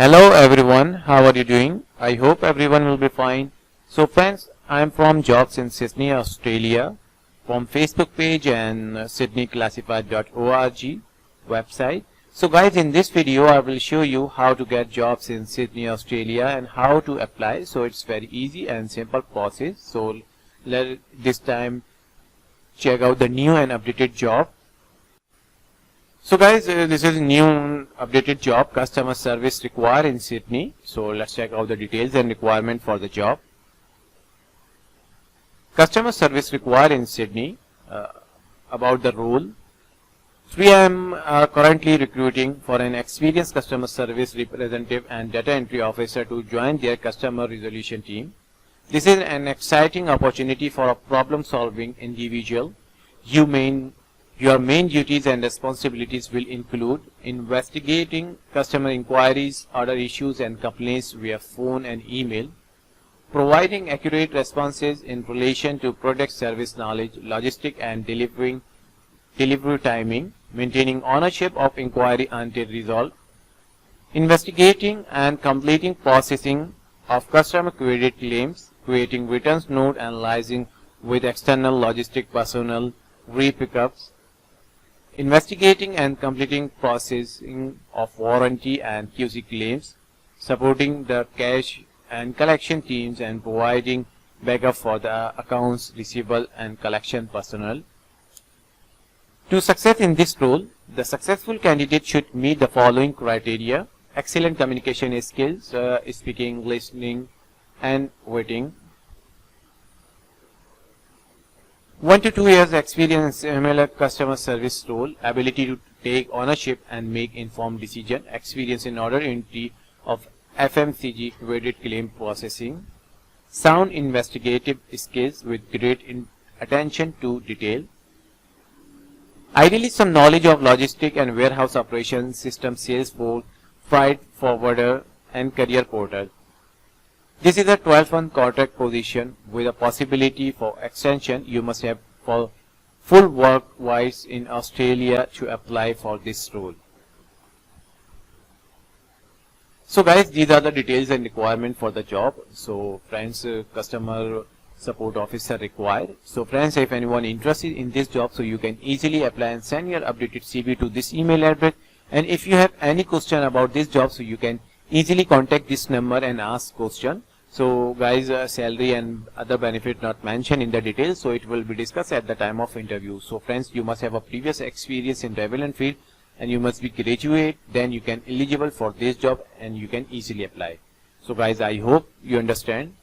Hello everyone, how are you doing? I hope everyone will be fine. So friends, I am from Jobs in Sydney, Australia, from Facebook page and sydneyclassified.org website. So guys, in this video I will show you how to get jobs in Sydney, Australia and how to apply. So it's very easy and simple process. So let this time check out the new and updated job. So guys, this is new updated job, customer service required in Sydney. So let's check out the details and requirement for the job. Customer service required in Sydney. About the role. 3M are currently recruiting for an experienced customer service representative and data entry officer to join their customer resolution team. This is an exciting opportunity for a problem-solving individual. Your main duties and responsibilities will include investigating customer inquiries, order issues and complaints via phone and email, providing accurate responses in relation to product service knowledge, logistic and delivery timing, maintaining ownership of inquiry until resolved, investigating and completing processing of customer credit claims, creating returns note and liaising with external logistic personnel, re-pickups, investigating and completing processing of warranty and QC claims, supporting the cash and collection teams and providing backup for the accounts receivable and collection personnel. To success in this role, the successful candidate should meet the following criteria: excellent communication skills, speaking, listening and writing, 1 to 2 years experience in similar customer service role, ability to take ownership and make informed decision, experience in order entry of FMCG credit claim processing, sound investigative skills with great attention to detail, ideally some knowledge of logistic and warehouse operations, system, Salesforce, freight forwarder and career portal. This is a 12-month contract position with a possibility for extension. You must have full work rights in Australia to apply for this role. So guys, these are the details and requirement for the job. So friends, customer support officer required. So friends, if anyone interested in this job, so you can easily apply and send your updated CV to this email address. And if you have any question about this job, so you can easily contact this number and ask question. So guys, salary and other benefit not mentioned in the details, so it will be discussed at the time of interview. So friends, you must have a previous experience in relevant field and you must be graduate, then you can eligible for this job and you can easily apply. So guys, I hope you understand.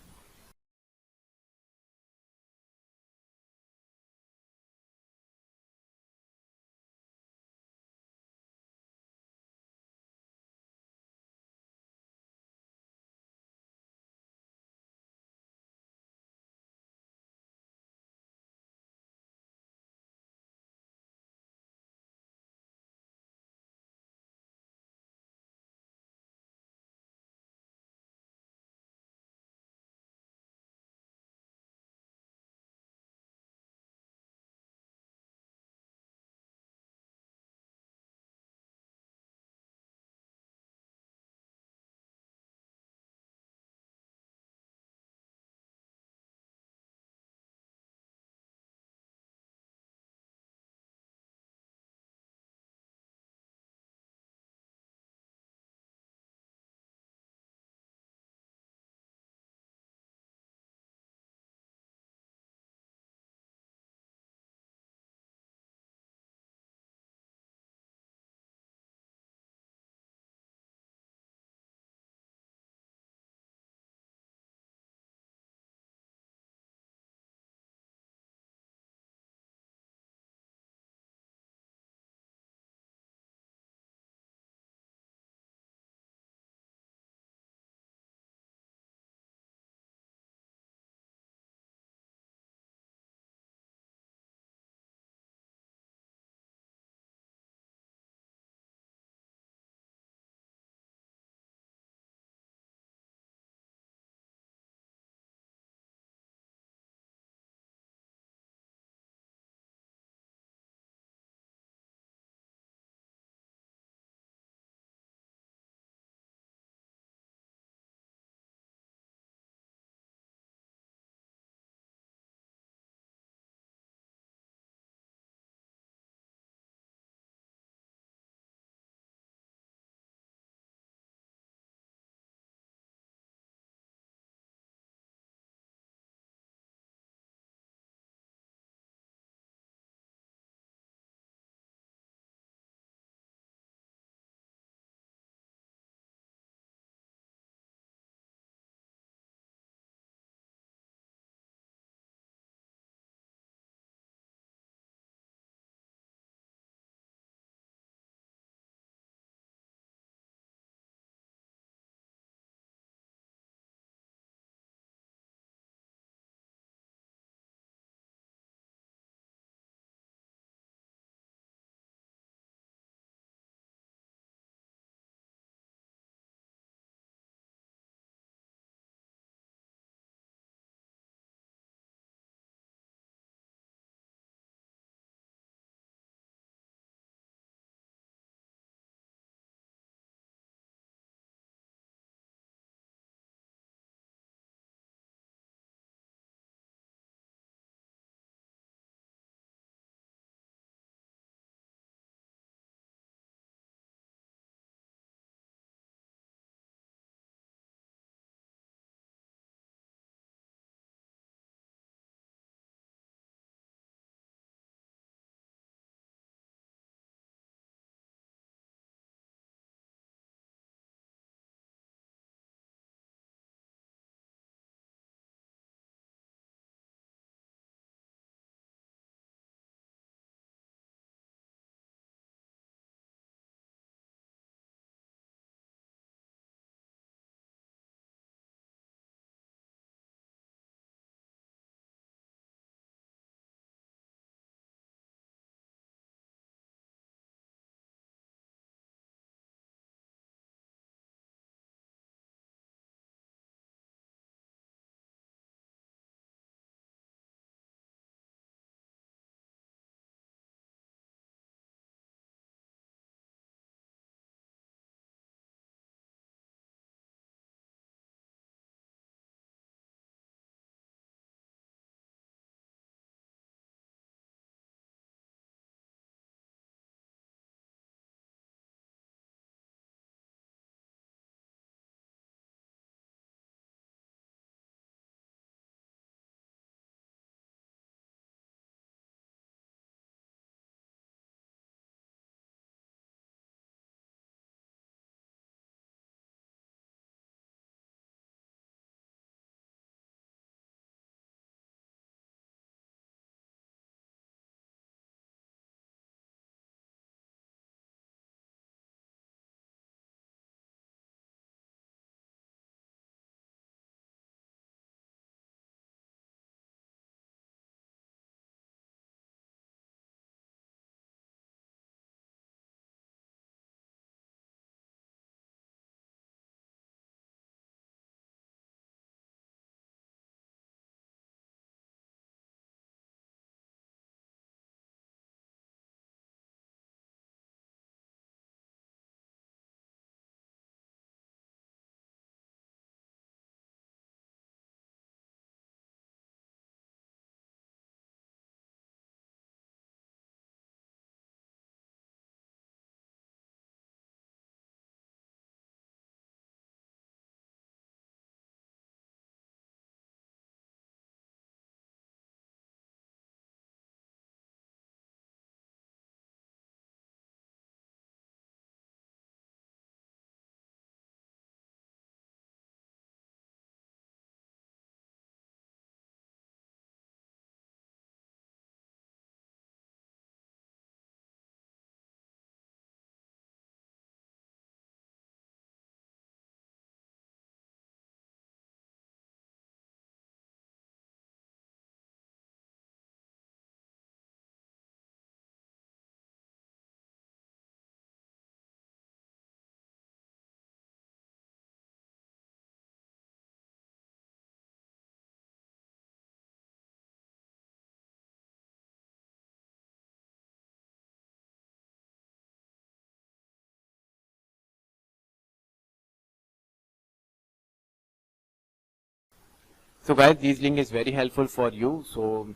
So guys, this link is very helpful for you. So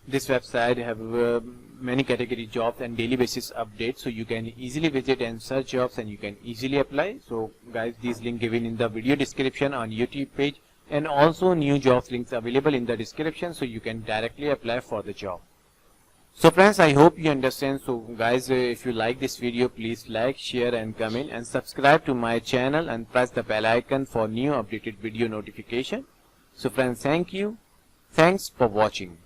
this website have many category jobs and daily basis updates, so you can easily visit and search jobs and you can easily apply. So guys, this link given in the video description on YouTube page, and also new jobs links available in the description, so you can directly apply for the job. So friends, I hope you understand. So guys, if you like this video, please like, share and comment, and subscribe to my channel and press the bell icon for new updated video notification. So friends, thank you. Thanks for watching.